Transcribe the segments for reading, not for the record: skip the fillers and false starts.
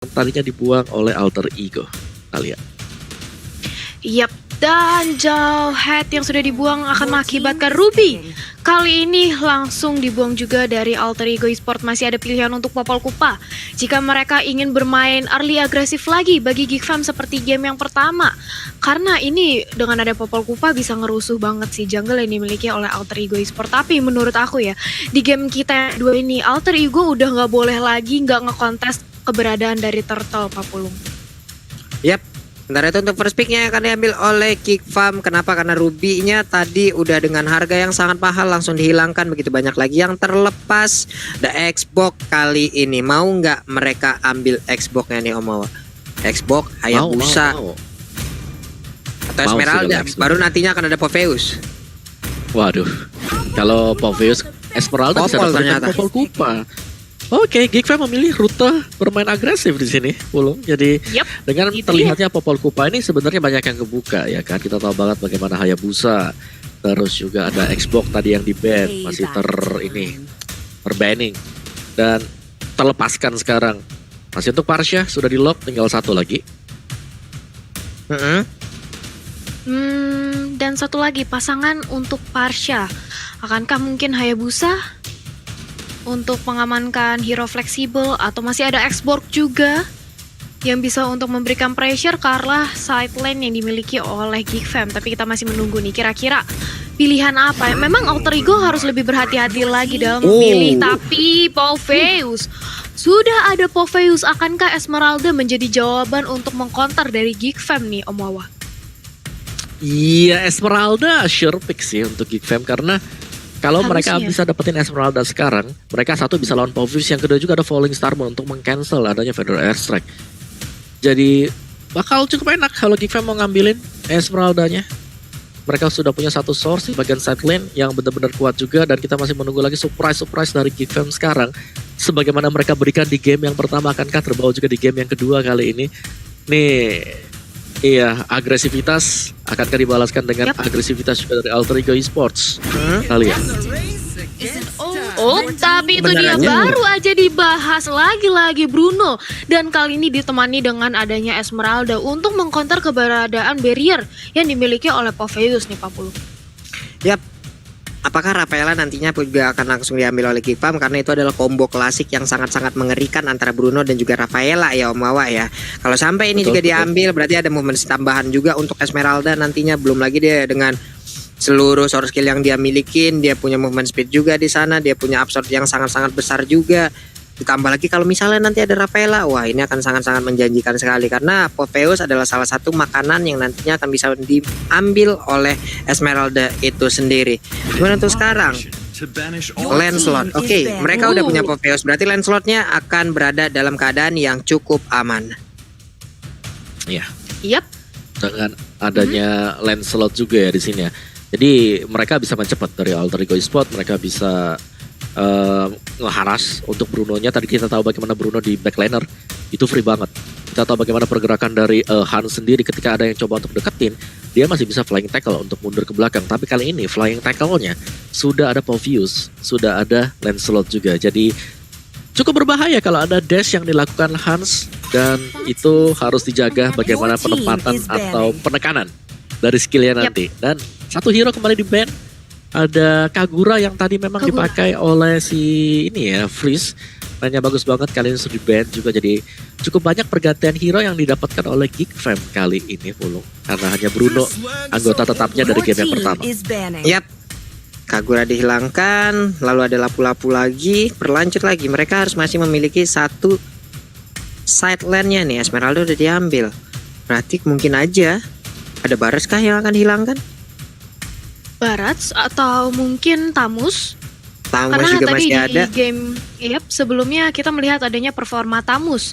tadinya dibuang oleh Alter Ego. Kalian. Yap, dan Jawhead yang sudah dibuang akan mengakibatkan Ruby. Kali ini langsung dibuang juga dari Alter Ego Esport. Masih ada pilihan untuk Popol Kupa jika mereka ingin bermain early agresif lagi bagi Geekfam seperti game yang pertama. Karena ini dengan ada Popol Kupa bisa ngerusuh banget sih jungle yang dimiliki oleh Alter Ego Esport. Tapi menurut aku ya, di game kita dua ini Alter Ego udah nggak boleh lagi nggak ngekontes keberadaan dari Turtle, Pak Pulung. Yap. Sementara itu untuk first picknya akan diambil oleh Geekfam. Kenapa? Karena Ruby-nya tadi udah dengan harga yang sangat mahal langsung dihilangkan. Begitu banyak lagi yang terlepas. The Xbox kali ini mau nggak mereka ambil Xbox-nya nih Om Mawa? Xbox, Hayabusa atau Esmeralda. Baru nantinya akan ada Popheus. Waduh, kalau Popheus Esmeralda bisa dapetin Popol Kupa. Oke, Geekfam memilih rute bermain agresif di sini, Pulung. Jadi dengan terlihatnya Popol Kupa ini sebenarnya banyak yang kebuka ya kan. Kita tahu banget bagaimana Hayabusa, terus juga ada Xbox tadi yang di-ban, masih terbanning dan terlepaskan sekarang. Masih untuk Parsha sudah di-lock, tinggal satu lagi. Dan satu lagi pasangan untuk Parsha. Akankah mungkin Hayabusa untuk mengamankan hero fleksibel, atau masih ada Xbox juga yang bisa untuk memberikan pressure ke arah side lane yang dimiliki oleh Geekfam. Tapi kita masih menunggu nih kira-kira pilihan apa. Memang Alter Ego harus lebih berhati-hati lagi dalam memilih. Tapi Popheus, sudah ada Popheus, akankah Esmeralda menjadi jawaban untuk mengcounter dari Geekfam nih Om Wawa? Iya, Esmeralda sure pick sih untuk Geekfam, karena kalau mereka bisa dapetin Esmeralda sekarang, mereka satu bisa lawan Popheus, yang kedua juga ada Falling Star Moon untuk meng-cancel adanya Federal Airstrike. Jadi bakal cukup enak kalau Geekfam mau ngambilin Esmeraldanya. Mereka sudah punya satu source di bagian side lane yang benar-benar kuat juga, dan kita masih menunggu lagi surprise dari Geekfam sekarang. Sebagaimana mereka berikan di game yang pertama, akankah terbawa juga di game yang kedua kali ini? Nih, iya, agresivitas akankah dibalaskan dengan agresivitas juga dari Alter Ego Esports? Kalian. Oh, tapi itu dia baru aja dibahas lagi-lagi Bruno. Dan kali ini ditemani dengan adanya Esmeralda untuk mengcounter keberadaan barrier yang dimiliki oleh Popheus nih Pak Pulu. Yap. Apakah Rafaela nantinya juga akan langsung diambil oleh Geekfam, karena itu adalah combo klasik yang sangat-sangat mengerikan antara Bruno dan juga Rafaela ya Om Wawa ya. Kalau sampai ini juga diambil, berarti ada momen tambahan juga untuk Esmeralda nantinya. Belum lagi dia dengan seluruh source skill yang dia milikin, dia punya movement speed juga di sana, dia punya absorb yang sangat-sangat besar juga. Ditambah lagi kalau misalnya nanti ada Rafaela, wah ini akan sangat-sangat menjanjikan sekali, karena Popheus adalah salah satu makanan yang nantinya akan bisa diambil oleh Esmeralda itu sendiri. Gimana untuk sekarang? Lancelot. Oke, mereka udah punya Popheus, berarti Lancelotnya akan berada dalam keadaan yang cukup aman. Iya. Yap. Dengan adanya Lancelot juga ya di sini ya. Jadi mereka bisa mencepat dari Alter Ego Esport, mereka bisa ngeharas untuk Brunonya. Tadi kita tahu bagaimana Bruno di backliner itu free banget. Kita tahu bagaimana pergerakan dari Han sendiri ketika ada yang coba untuk deketin, dia masih bisa flying tackle untuk mundur ke belakang. Tapi kali ini flying tackle-nya sudah ada Popheus, sudah ada Lancelot juga. Jadi cukup berbahaya kalau ada dash yang dilakukan Hans, dan itu harus dijaga bagaimana penempatan atau penekanan dari skillnya nanti. Dan satu hero kembali di ban. Ada Kagura yang tadi memang dipakai oleh si ini ya, Freeze. Mainnya bagus banget, kali ini sudah di-ban juga. Jadi cukup banyak pergantian hero yang didapatkan oleh Geekfam kali ini, Pulung. Karena hanya Bruno anggota tetapnya dari game yang pertama. Yap. Kagura dihilangkan, lalu ada lapu-lapu lagi, berlanjut lagi. Mereka harus masih memiliki satu side lane-nya nih. Esmeralda udah diambil. Berarti mungkin aja ada Baras kah yang akan dihilangkan? Barats atau mungkin Tamus. Tamus karena juga tadi masih ada. Di game sebelumnya kita melihat adanya performa Tamus.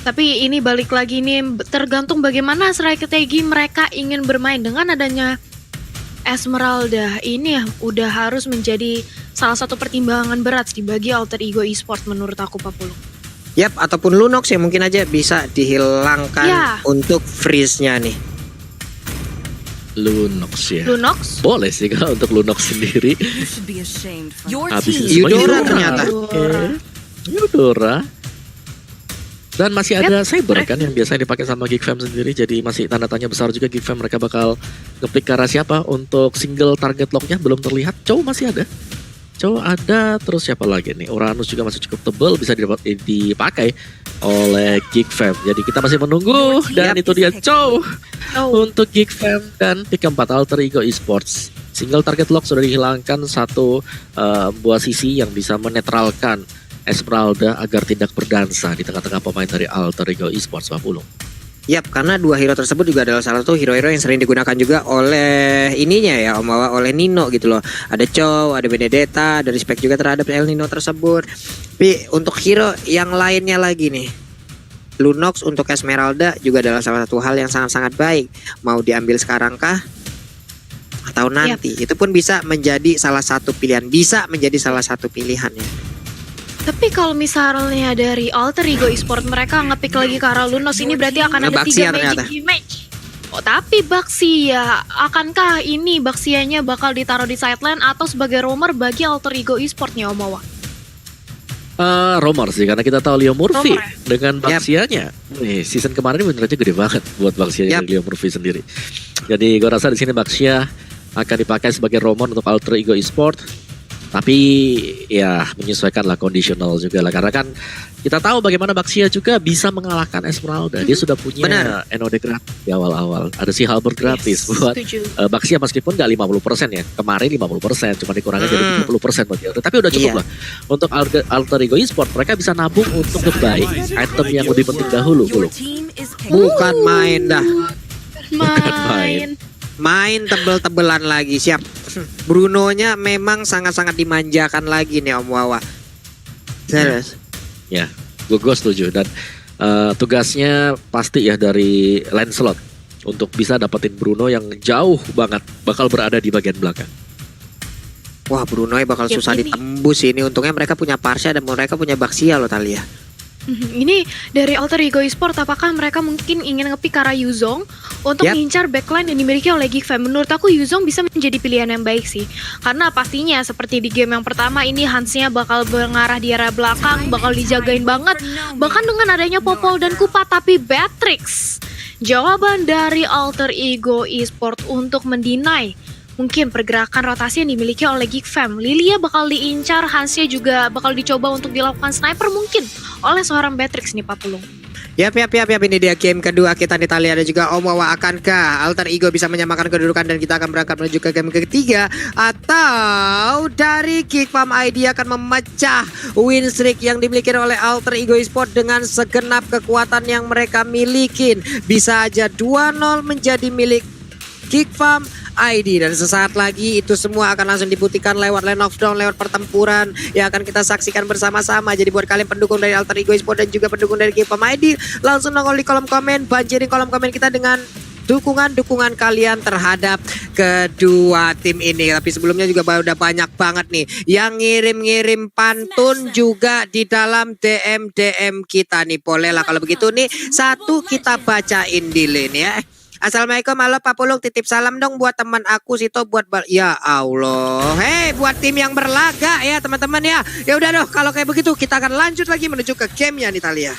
Tapi ini balik lagi nih, tergantung bagaimana strategi mereka ingin bermain. Dengan adanya Esmeralda ini udah harus menjadi salah satu pertimbangan berat dibagi Alter Ego Esport menurut aku Pak Pulung. Yap, ataupun Lunox ya mungkin aja bisa dihilangkan untuk freeze-nya nih. Lunox ya. Lunox? Boleh sih kalau untuk Lunox sendiri. Habis Eudora ternyata. Eudora. Dan masih ada Saber kan yang biasanya dipakai sama Geek Fam sendiri. Jadi masih tanda tanya besar juga Geek Fam mereka bakal ngepick ke arah siapa. Untuk single target locknya belum terlihat. Chow masih ada. Chow ada, terus siapa lagi nih? Uranus juga masih cukup tebal, bisa dipakai oleh Geek Fam. Jadi kita masih menunggu. Dan itu dia Chow untuk Geek Fam. Dan pick keempat Alter Ego Esports. Single target lock sudah dihilangkan satu buah sisi yang bisa menetralkan Esmeralda agar tidak berdansa di tengah-tengah pemain dari Alter Ego Esports, Pak Pulung. Yap, karena dua hero tersebut juga adalah salah satu hero-hero yang sering digunakan juga oleh ininya ya, Om Wawa, oleh Nino gitu loh. Ada Chow, ada Benedetta, ada respect juga terhadap El Nino tersebut. Tapi untuk hero yang lainnya lagi nih, Lunox untuk Esmeralda juga adalah salah satu hal yang sangat-sangat baik. Mau diambil sekarang kah? Atau nanti? Itu pun bisa menjadi salah satu pilihan. Bisa menjadi salah satu pilihan ya. Tapi kalau misalnya dari Alter Ego Esport mereka ngepick lagi ke arah Lunos, ini berarti akan ada Baxia 3 ternyata. magic match. Oh, tapi Baxia, akankah ini Baxianya bakal ditaruh di sideline atau sebagai roamer bagi Alter Ego Esportnya, Om Wawa? Rumor sih, karena kita tahu Leo Murphy Rumor, dengan Baxianya. Season kemarin benernya gede banget buat Baxianya dari Leo Murphy sendiri. Jadi gue rasa di sini Baxia akan dipakai sebagai roamer untuk Alter Ego Esport. Tapi ya menyesuaikan lah, kondisional juga lah. Karena kan kita tahu bagaimana Baxia juga bisa mengalahkan Esmeralda. Dia sudah punya NOD gratis di awal-awal. Ada si Halberd gratis buat Baxia meskipun nggak 50% ya. Kemarin 50%, cuma dikurangi jadi 30% buat dia. Tapi udah cukup lah. Untuk Alter Ego Esport mereka bisa nabung untuk ngebuy item yang lebih penting dahulu. Bukan main dah. Main. Main tebel-tebelan lagi, siap. Brunonya memang sangat-sangat dimanjakan lagi nih Om Wawa. Serius. Ya, gue setuju. Dan tugasnya pasti ya dari Lancelot untuk bisa dapetin Bruno yang jauh banget bakal berada di bagian belakang. Wah, Bruno bakal susah ditembus ini. Untungnya mereka punya Parsha dan mereka punya Baxia loh, Talia. Ini dari Alter Ego Esport, apakah mereka mungkin ingin ngepick ke arah Yuzong untuk mengincar backline yang dimiliki oleh Geek Fam? Menurut aku Yuzong bisa menjadi pilihan yang baik sih. Karena pastinya seperti di game yang pertama ini Hansnya bakal mengarah di arah belakang, bakal dijagain banget. Bahkan dengan adanya Popol dan Kupa, tapi Beatrix. Jawaban dari Alter Ego Esport untuk mendinai mungkin pergerakan rotasi yang dimiliki oleh Geek Fam. Lilia bakal diincar, Hansnya juga bakal dicoba untuk dilakukan sniper mungkin oleh seorang Beatrix nih, Pak Pulung. Yap, ini dia game kedua kita di Italia dan juga Om Wawa. Akankah Alter Ego bisa menyamakan kedudukan dan kita akan berangkat menuju ke game ketiga, atau dari Geek Fam ID akan memecah win streak yang dimiliki oleh Alter Ego Esport dengan segenap kekuatan yang mereka miliki? Bisa aja 2-0 menjadi milik Geek Fam ID, dan sesaat lagi itu semua akan langsung dibuktikan lewat Lane of Dawn, lewat pertempuran yang akan kita saksikan bersama-sama. Jadi buat kalian pendukung dari Alter Ego Esport dan juga pendukung dari Geek Fam ID, langsung nongol di kolom komen, banjirin kolom komen kita dengan dukungan kalian terhadap kedua tim ini. Tapi sebelumnya juga udah banyak banget nih yang ngirim pantun juga di dalam DM kita nih. Boleh lah kalau begitu nih, satu kita bacain di lane ya. Assalamualaikum, halo Pak Pulung, titip salam dong buat teman aku Sito buat ya Allah. Hei, buat tim yang berlaga ya teman-teman ya. Ya udah dong, kalau kayak begitu kita akan lanjut lagi menuju ke game ya Natalia.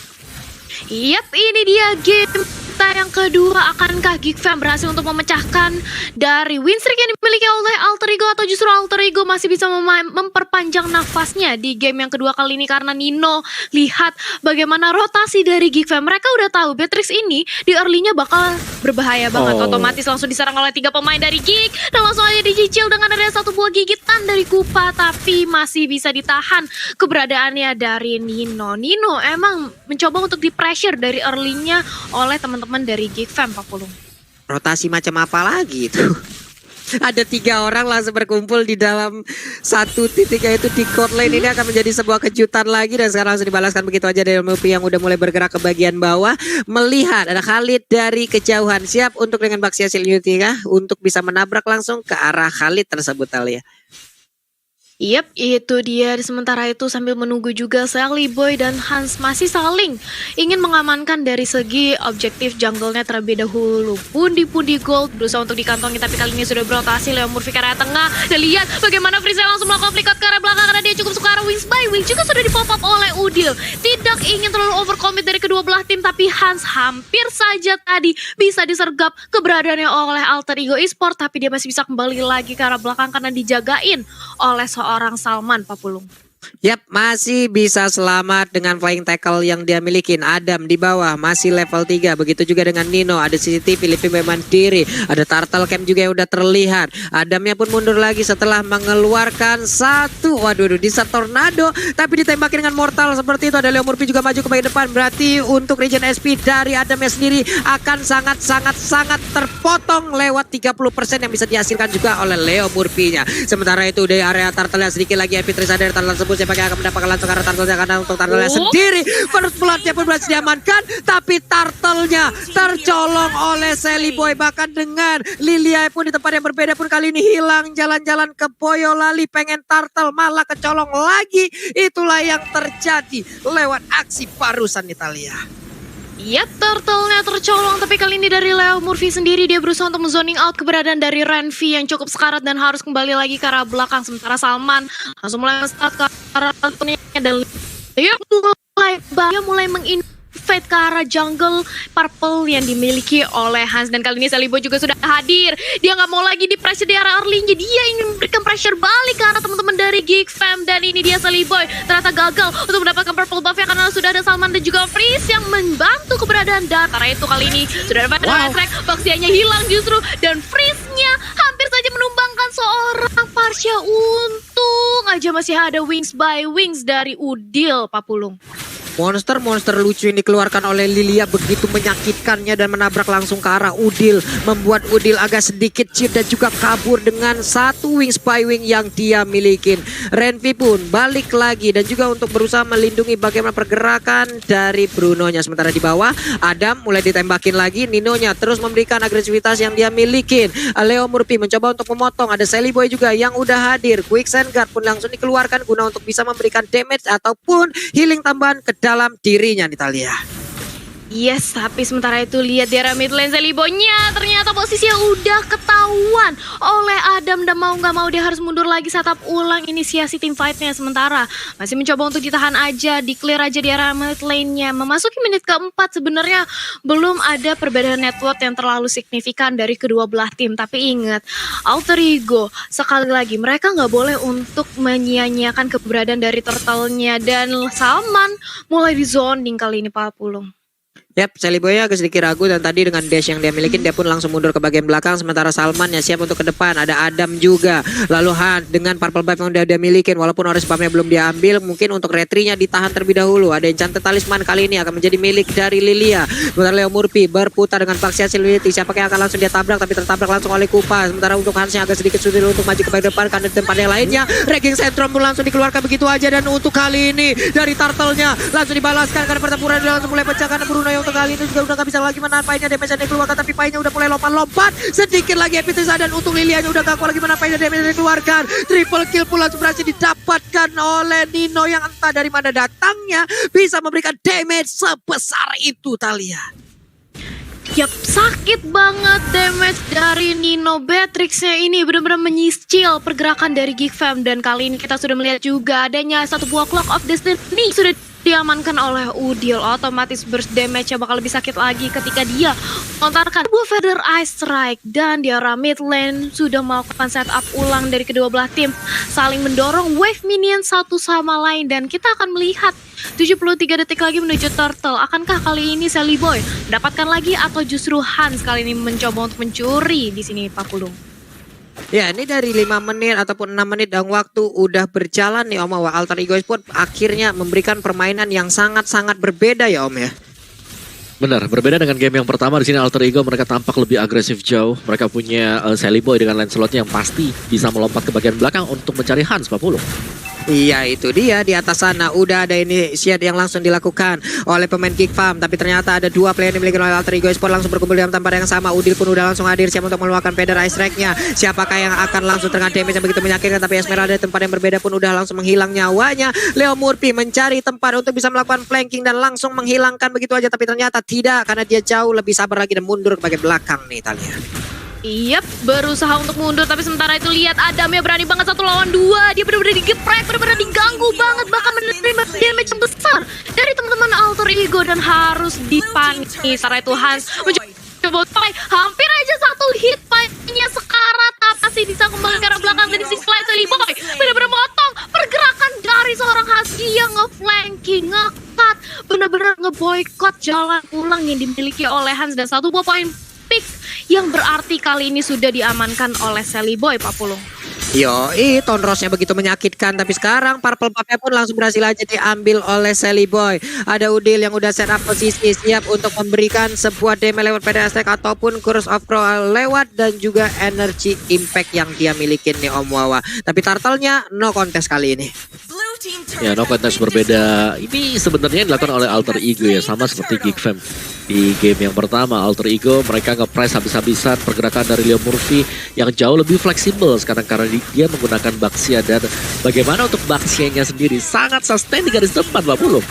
Yap, ini dia game kita yang kedua. Akankah Geek Fam berhasil untuk memecahkan dari win streak yang dimiliki oleh Alter Ego, atau justru Alter Ego masih bisa memperpanjang nafasnya di game yang kedua kali ini? Karena Nino lihat bagaimana rotasi dari Geek Fam. Mereka udah tahu Beatrix ini di early-nya bakal berbahaya banget. Otomatis langsung diserang oleh 3 pemain dari Geek dan langsung aja dicicil dengan ada satu buah gigitan dari Kupa, tapi masih bisa ditahan keberadaannya dari Nino. Nino emang mencoba untuk di-pressure dari early-nya oleh teman-teman dari Geek Fam, Pak Pulung. Rotasi macam apa lagi itu? Ada 3 orang langsung berkumpul di dalam satu titik, yaitu di court lane. Ini akan menjadi sebuah kejutan lagi, dan sekarang langsung dibalaskan begitu aja dari Murphy yang udah mulai bergerak ke bagian bawah. Melihat ada Khalid dari kejauhan, siap untuk dengan Baxia Silnuti kah untuk bisa menabrak langsung ke arah Khalid tersebut, Talia. Yap, itu dia. Sementara itu sambil menunggu juga Sally Boy dan Hans masih saling ingin mengamankan dari segi objektif jungle-nya terlebih dahulu. Pundi-pundi gold berusaha untuk dikantongi, tapi kali ini sudah berotasi Leo Murphy ke area tengah. Dan lihat bagaimana Frieza langsung melakukan flick out ke arah belakang karena dia cukup suka arah wings by wings. Juga sudah di-pop up oleh Udil. Tidak ingin terlalu overcommit dari kedua belah tim, tapi Hans hampir saja tadi bisa disergap keberadaannya oleh Alter Ego Esport, tapi dia masih bisa kembali lagi ke arah belakang karena dijagain oleh seorang Salman Papulung. Yap, masih bisa selamat dengan flying tackle yang dia milikin. Adam di bawah masih level 3. Begitu juga dengan Nino. Ada CCTV, Lipi Mandiri. Ada Turtle Camp juga yang udah terlihat. Adamnya pun mundur lagi setelah mengeluarkan satu. Waduh, bisa tornado. Tapi ditembakin dengan mortal seperti itu. Ada Leo Murphy juga maju ke bagian depan. Berarti untuk regen SP dari Adamnya sendiri akan sangat terpotong lewat 30% yang bisa dihasilkan juga oleh Leo Murphy-nya. Sementara itu dari area Turtle sedikit lagi MP Tris dari Turtle tersebut. Siapa yang akan mendapatkan langsung karena Turtle-nya, karena untuk Turtle-nya sendiri first blood-nya pun berhasil diamankan, tapi Turtle-nya tercolong oleh Sally Boy. Bahkan dengan Lilia pun di tempat yang berbeda pun kali ini hilang jalan-jalan ke Boyolali, pengen Turtle malah kecolong lagi. Itulah yang terjadi lewat aksi barusan Italia. Yap, Turtle-nya tercolong, tapi kali ini dari Leo Murphy sendiri dia berusaha untuk zoning out keberadaan dari Renvi yang cukup sekarat dan harus kembali lagi ke arah belakang. Sementara Salman langsung mulai start ke arah tentunya dan dia mulai menginvade ke arah jungle purple yang dimiliki oleh Hans. Dan kali ini Sally Boy juga sudah hadir. Dia nggak mau lagi di pressure di arah early-nya, dia ingin memberikan pressure balik ke arah teman-teman dari Geek Fam. Dan ini dia Sally Boy ternyata gagal untuk mendapatkan purple buff-nya karena sudah ada Salman dan juga Freeze yang membantu keberadaan Data. Itu kali ini sudah ada Final Track, Baxianya hilang justru, dan Freeze-nya hampir saja menumbangkan seorang Parsha. Untung aja masih ada wings by wings dari Udil Papulung. Monster lucu yang dikeluarkan oleh Lilia begitu menyakitkannya dan menabrak langsung ke arah Udil. Membuat Udil agak sedikit cheat dan juga kabur dengan satu wings by wing yang dia milikin. Renvi pun balik lagi dan juga untuk berusaha melindungi bagaimana pergerakan dari Bruno-nya. Sementara di bawah Adam mulai ditembakin lagi. Nino-nya terus memberikan agresivitas yang dia milikin. Leo Murphy mencoba untuk memotong. Ada Sally Boy juga yang udah hadir. Quicksand Guard pun langsung dikeluarkan guna untuk bisa memberikan damage ataupun healing tambahan ke dalam dirinya Natalia. Yes, tapi sementara itu lihat di area mid lane Sally Boy-nya ternyata posisinya udah ketahuan oleh Adam dan mau nggak mau dia harus mundur lagi setup ulang inisiasi team fight-nya. Sementara masih mencoba untuk ditahan aja, di clear aja di area mid lane-nya. Memasuki menit keempat sebenarnya belum ada perbedaan network yang terlalu signifikan dari kedua belah tim. Tapi ingat, Alter Ego sekali lagi mereka nggak boleh untuk menyia-nyiakan keberadaan dari Turtle-nya. Dan Salman mulai di zoning kali ini Pak Pulung. Yap, Sally Boy agak sedikit ragu dan tadi dengan dash yang dia miliki dia pun langsung mundur ke bagian belakang. Sementara Salman ya siap untuk ke depan. Ada Adam juga. Lalu Han dengan purple buff yang udah dia milikin. Walaupun orange buff-nya belum diambil, mungkin untuk retry-nya ditahan terlebih dahulu. Ada Enchanted Talisman kali ini akan menjadi milik dari Lilia. Sementara Leo Murphy berputar dengan Vaxia Silverity. Siapa yang akan langsung dia tabrak, tapi tertabrak langsung oleh Kupa. Sementara untuk Hans yang agak sedikit sulit untuk maju ke bagian depan karena di tempat yang lainnya. Raging Centrum pun langsung dikeluarkan begitu aja. Dan untuk kali ini dari Turtle-nya langsung dibalaskan karena pertempuran dia langsung mulai pecah karena Bruno yang untuk kali ini juga udah gak bisa lagi menahan Painya. Damage yang dikeluarkan tapi Painya udah mulai lompat-lompat. Sedikit lagi Epitrisa dan untuk Lilianya udah gak kuat lagi menahan Painya. Damage yang dikeluarkan. Triple kill pula berhasil didapatkan oleh Nino yang entah dari mana datangnya bisa memberikan damage sebesar itu Talia. Yap, sakit banget damage dari Nino. Beatrix-nya ini benar-benar menyicil pergerakan dari Geek Fam. Dan kali ini kita sudah melihat juga adanya satu buah Clock of Destiny sudah diamankan oleh Udil. Otomatis burst damage-nya bakal lebih sakit lagi ketika dia melontarkan buah Feather Ice Strike. Dan di arah mid lane sudah melakukan setup ulang dari kedua belah tim, saling mendorong wave minion satu sama lain. Dan kita akan melihat 73 detik lagi menuju Turtle. Akankah kali ini Sally Boy mendapatkan lagi atau justru Hans kali ini mencoba untuk mencuri di sini Pak Pulung? Ya, ini dari 5 menit ataupun 6 menit dan waktu udah berjalan nih Om. Alter Ego Esport akhirnya memberikan permainan yang sangat-sangat berbeda ya Om ya. Benar, berbeda dengan game yang pertama. Di sini Alter Ego mereka tampak lebih agresif jauh. Mereka punya Sally Boy dengan Lancelot yang pasti bisa melompat ke bagian belakang untuk mencari Hans Pak Pulung. Iya itu dia, di atas sana udah ada inisiat yang langsung dilakukan oleh pemain Geek Farm. Tapi ternyata ada dua player yang dimiliki oleh Alter Ego Esport langsung berkumpul dalam tempat yang sama. Udil pun udah langsung hadir siap untuk meluangkan Feather Ice Strike-nya. Siapakah yang akan langsung terkena damage yang begitu menyakitkan. Tapi Esmeralda di tempat yang berbeda pun udah langsung menghilang nyawanya. Leo Murphy mencari tempat untuk bisa melakukan flanking dan langsung menghilangkan begitu aja. Tapi ternyata tidak, karena dia jauh lebih sabar lagi dan mundur ke bagian belakang nih Talia. Yap, berusaha untuk mundur, tapi sementara itu lihat Adamnya berani banget 1 lawan 2. Dia benar-benar digeprek, benar-benar diganggu banget, bahkan menerima damage yang besar dari teman-teman Alter Ego dan harus dipanis. Setelah itu Hans mencoba Pai, hampir aja 1 hit Pai-nya sekarat, tapi masih bisa kembali ke arah belakang dari sisi lain. Boy benar-benar motong pergerakan dari seorang Husky yang nge-flanking, nge-cut, benar-benar nge-boycott jalan pulang yang dimiliki oleh Hans dan 1 buah poin pick yang berarti kali ini sudah diamankan oleh Sally Boy, Pak Pulung. Yoi, Tonrosnya begitu menyakitkan. Tapi sekarang Purple Buff-nya pun langsung berhasil aja diambil oleh Sally Boy. Ada Udil yang udah set up posisi siap untuk memberikan sebuah damage lewat PD Attack ataupun Curse of Crow lewat, dan juga Energy Impact yang dia milikin nih Om Wawa. Tapi Turtle-nya no contest kali ini. Ya, no contest berbeda. Ini sebenarnya dilakukan oleh Alter Ego ya, sama seperti Geek Fam di game yang pertama. Alter Ego mereka nge-press habis-habisan pergerakan dari Leo Murphy yang jauh lebih fleksibel sekarang karena dia menggunakan Baxia, dan bagaimana untuk Baxianya sendiri sangat sustain di garis depan, Pak Pulung.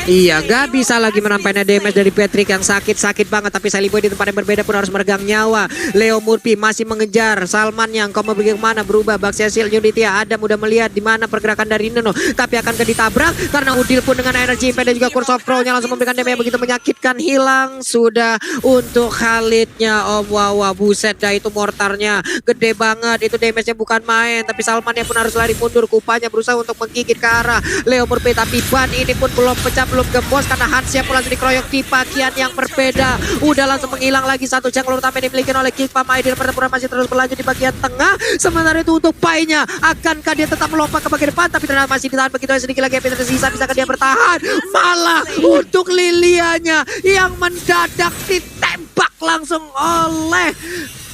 Iya, gak bisa lagi merampainya damage dari Patrick yang sakit banget. Tapi Sally Boy di tempat yang berbeda pun harus meregang nyawa. Leo Murphy masih mengejar Salman yang kau mau pergi kemana, berubah Baxia Shield Unity. Adam udah melihat di mana pergerakan dari Nuno, tapi akan ditabrak karena Udil pun dengan energi impact dan juga Curse of Crow-nya langsung memberikan damage yang begitu menyakitkan. Hilang sudah untuk Khalidnya Om Wawa. Buset dah, itu mortarnya gede banget, itu damage-nya bukan main. Tapi Salmannya pun harus lari mundur, Kupanya berusaha untuk menggigit ke arah Leo Murphy, tapi ban ini pun belum pecah, belum gembos karena Hansnya pun langsung dikeroyok di bagian yang berbeda. Udah langsung menghilang lagi 1 jungle utama yang dimiliki oleh Geek Farm. Ideal pertempuran masih terus berlanjut di bagian tengah. Sementara itu untuk Pai-nya, akankah dia tetap melompat ke bagian depan? Tapi ternyata masih ditahan begitu aja, sedikit lagi yang tersisa. Bisakah dia bertahan? Malah untuk Lilianya yang mendadak ditembak langsung oleh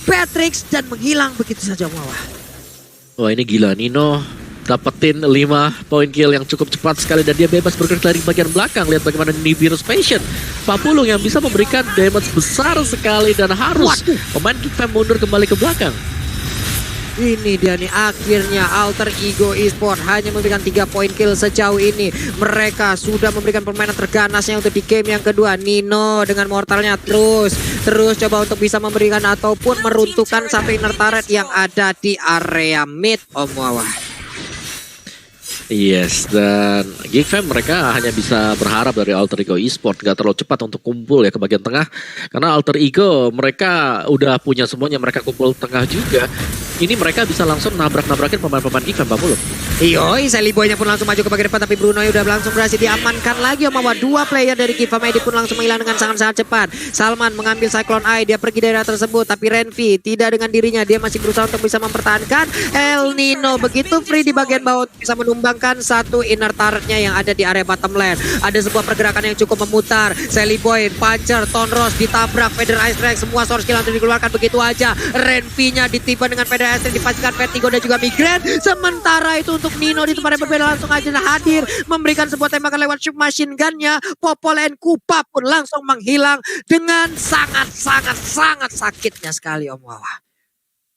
Patrick dan menghilang begitu saja bawah. Wah, ini gila, Nino dapetin 5 poin kill yang cukup cepat sekali dan dia bebas bergerak dari bagian belakang. Lihat bagaimana Nibiru's Passion, Pak Pulung yang bisa memberikan damage besar sekali dan harus pemain Geek Fam mundur kembali ke belakang. Ini dia nih, akhirnya Alter Ego Esport hanya memberikan 3 poin kill sejauh ini. Mereka sudah memberikan permainan terganasnya untuk di game yang kedua. Nino dengan mortalnya terus coba untuk bisa memberikan ataupun meruntuhkan satu inner turret yang ada di area mid, Om Wawa. Yes, dan Geek Fam mereka hanya bisa berharap dari Alter Ego Esport gak terlalu cepat untuk kumpul ya ke bagian tengah. Karena Alter Ego mereka udah punya semuanya, mereka kumpul tengah juga. Ini mereka bisa langsung nabrak-nabrakin pemain-pemain Geek Fam, Pak Pulung. Yoi, Sally Boy-nya pun langsung maju ke bagian depan, tapi Bruno udah langsung berhasil diamankan lagi Om Wawa. 2 player dari Geek Fam Edi pun langsung menghilang dengan sangat-sangat cepat. Salman mengambil Cyclone Eye, dia pergi dari daerah tersebut, tapi Renvi tidak dengan dirinya, dia masih berusaha untuk bisa mempertahankan El Nino. Begitu free di bagian bawah untuk bisa menumbangkan satu inner turretnya yang ada di area bottom lane. Ada sebuah pergerakan yang cukup memutar. Sally Boy, Puncher, Tonros ditabrak, Feather Ice Strike, semua source skill langsung dikeluarkan begitu aja. Renvi-nya ditiba dengan Feather Ice Strike, dipastikan Vertigo dan juga Migraine. Sementara itu untuk Nino di tempat yang berbeda langsung aja hadir, memberikan sebuah tembakan lewat submachine gun-nya. Popol and Kupa pun langsung menghilang dengan sangat sakitnya sekali Om Wawa.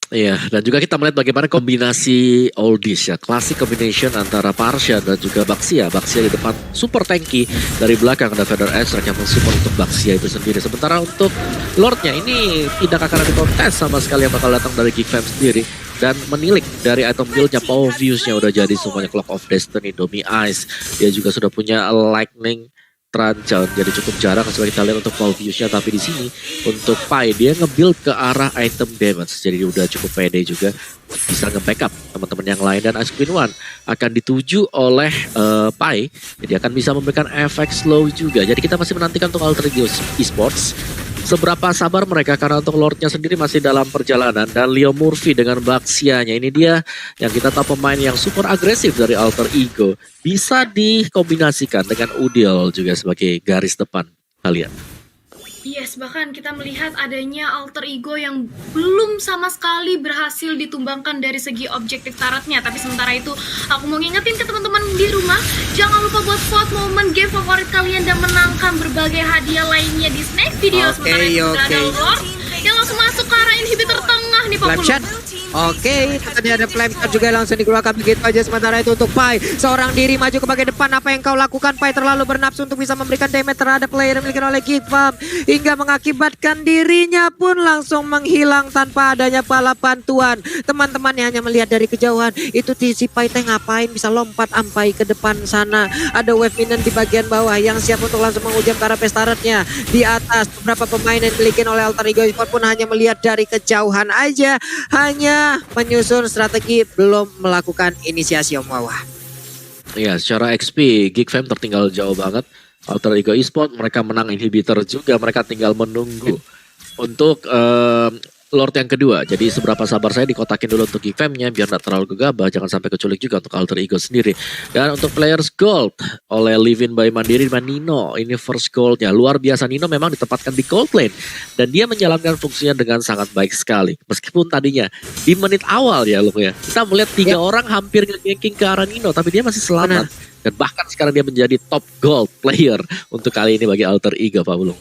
Iya, dan juga kita melihat bagaimana kombinasi oldies ya, classic combination antara Parsha dan juga Baxia. Baxia di depan super tanky, dari belakang ada Feather Ice yang mensupport untuk Baxia itu sendiri. Sementara untuk Lordnya ini tidak akan ada kontes sama sekali yang bakal datang dari Geek Fam sendiri. Dan menilik dari item build-nya, Power Views-nya udah jadi semuanya, Clock of Destiny, Domi Ice. Dia juga sudah punya Lightning Tranchant, jadi cukup jarang sebagai kita lihat untuk Power Views-nya. Tapi di sini untuk Pai dia nge-build ke arah item damage, jadi udah cukup pede juga bisa nge-backup teman-teman yang lain. Dan Ice Queen One akan dituju oleh Pai, jadi akan bisa memberikan efek slow juga. Jadi kita masih menantikan untuk Alter Ego Esports seberapa sabar mereka, karena untuk Lordnya sendiri masih dalam perjalanan. Dan Leo Murphy dengan Baxianya, ini dia yang kita tahu pemain yang super agresif dari Alter Ego, bisa dikombinasikan dengan Udil juga sebagai garis depan kalian. Yes, bahkan kita melihat adanya alter ego yang belum sama sekali berhasil ditumbangkan dari segi objektif tarotnya. Tapi sementara itu, aku mau ngingetin ke teman-teman di rumah, jangan lupa buat vote momen game favorit kalian dan menangkan berbagai hadiah lainnya di snack video. Sementara itu sudah ada Lord yang langsung masuk ke arah inhibitor tengah nih Pak Flame shot. Oke, tadi ada flame shot juga langsung dikeluarkan begitu aja. Sementara itu untuk Pai, seorang diri maju ke bagian depan. Apa yang kau lakukan Pai? Terlalu bernafsu untuk bisa memberikan damage terhadap player yang dimiliki oleh Geek Farm, hingga mengakibatkan dirinya pun langsung menghilang tanpa adanya pala bantuan. Teman-temannya hanya melihat dari kejauhan. Itu si Pai teh ngapain bisa lompat sampai ke depan sana. Ada wave minion di bagian bawah yang siap untuk langsung menghujam ke arah pestaretnya. Di atas beberapa pemain yang dimiliki oleh Alter Ego Esports pun hanya melihat dari kejauhan aja, hanya menyusun strategi, belum melakukan inisiasi Om Wawa. Ya, secara XP Geek Fam tertinggal jauh banget. Alter Ego Esports mereka menang inhibitor juga, mereka tinggal menunggu untuk Lord yang kedua. Jadi seberapa sabar saya dikotakin dulu untuk Geek Fam-nya biar tidak terlalu gegabah, jangan sampai keculik juga untuk Alter Ego sendiri. Dan untuk players gold oleh Livin by Mandiri dan Nino, ini first goldnya luar biasa. Nino memang ditempatkan di gold lane dan dia menjalankan fungsinya dengan sangat baik sekali. Meskipun tadinya di menit awal ya Lung ya, kita melihat 3 orang hampir nge-ganking ke arah Nino, tapi dia masih selamat. Dan bahkan sekarang dia menjadi top gold player untuk kali ini bagi Alter Ego, Pak Bulung.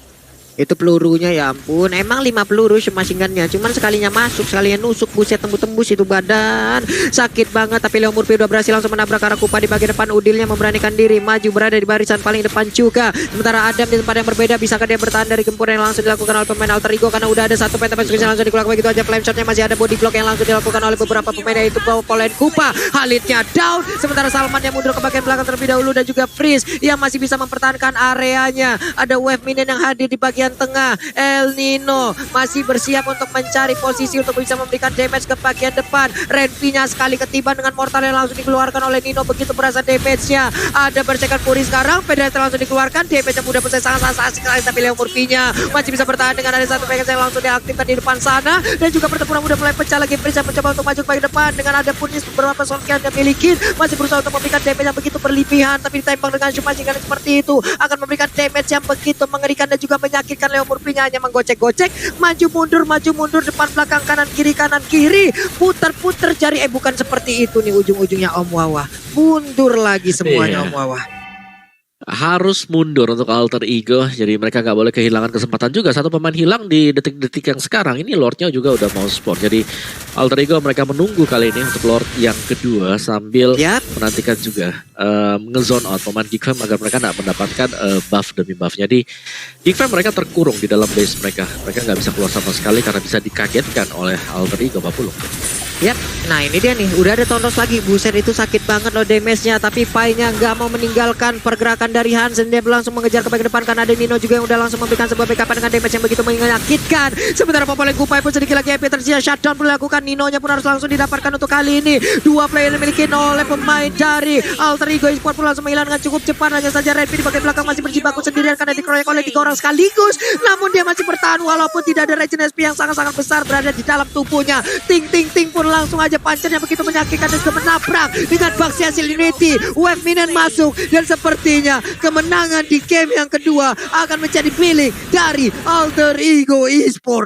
Itu pelurunya ya ampun, emang 5 peluru semasingannya, cuman sekalinya masuk, sekalinya nusuk, buset tembus-tembus itu badan. Sakit banget, tapi Leo Murphy udah berhasil langsung menabrak arah Kupa di bagian depan. Udilnya memberanikan diri, maju berada di barisan paling depan juga. Sementara Adam di tempat yang berbeda, bisakah dia bertahan dari gempur yang langsung dilakukan oleh pemain Alter Ego, karena udah ada satu penta yang langsung dikeluarkan begitu aja. Flame shotnya masih ada, body block yang langsung dilakukan oleh beberapa pemain, yaitu Polen Kupa. Halitnya down, sementara Salman yang mundur ke bagian belakang terlebih dahulu, dan juga Freeze yang masih bisa mempertahankan areanya. Ada wave minion yang hadir di bagian tengah. El Nino masih bersiap untuk mencari posisi untuk bisa memberikan damage ke bagian depan. Renfinya sekali ketiban dengan mortal yang langsung dikeluarkan oleh Nino, begitu berasa damage-nya. Ada bercekan Fury sekarang, Pedrastra langsung dikeluarkan, damage yang mudah selesai sangat sekali, tapi Leo Murphy-nya masih bisa bertahan dengan ada satu Pegasus yang langsung diaktifkan di depan sana. Dan juga pertempuran udah mulai pecah lagi. Prince yang mencoba untuk maju ke bagian depan dengan ada Punis beberapa shot yang dia miliki, masih berusaha untuk memberikan damage yang begitu berlebihan, tapi ditembak dengan shoot machine gun seperti itu akan memberikan damage yang begitu mengerikan dan juga menyakitkan. Leo Murphy-nya menggocek-gocek, maju mundur, depan belakang, kanan kiri, putar-putar jari. Bukan seperti itu nih ujung-ujungnya Om Wawa. Mundur lagi semuanya Om Wawa. Harus mundur untuk Alter Ego, jadi mereka nggak boleh kehilangan kesempatan juga. Satu pemain hilang di detik-detik yang sekarang ini, Lordnya juga udah mau spawn. Jadi Alter Ego mereka menunggu kali ini untuk Lord yang kedua sambil menantikan juga nge-zone out pemain Geek Fam agar mereka nggak mendapatkan buff demi buff. Jadi Geek Fam mereka terkurung di dalam base mereka. Mereka nggak bisa keluar sama sekali karena bisa dikagetkan oleh Alter Ego, Pak Pulung. Yap, nah ini dia nih, udah ada tontos lagi. Buset, itu sakit banget loh damage-nya. Tapi Pai-nya nggak mau meninggalkan pergerakan dari Hansen. Dia langsung mengejar ke bagian depan karena ada Nino juga yang udah langsung memberikan sebuah backup dengan damage yang begitu menyakitkan. Sementara Popolen Kupai pun sedikit lagi happy tersia. Shutdown pun dilakukan, Nino-nya pun harus langsung didapatkan untuk kali ini. 2 player yang dimiliki oleh pemain dari Alter Ego Esports pun langsung menghilangkan cukup cepat. Hanya saja Redpi di bagian belakang masih berjibaku sendirian karena dikeroyok oleh 3 orang sekaligus. Namun dia masih bertahan walaupun tidak ada regen SP yang sangat-sangat besar berada di dalam tubuhnya. Ting pun langsung aja pancernya begitu menyakitkan dan juga menabrak dengan baksi hasil Unity. Wave minion masuk dan sepertinya kemenangan di game yang kedua akan menjadi milik dari Alter Ego Esports.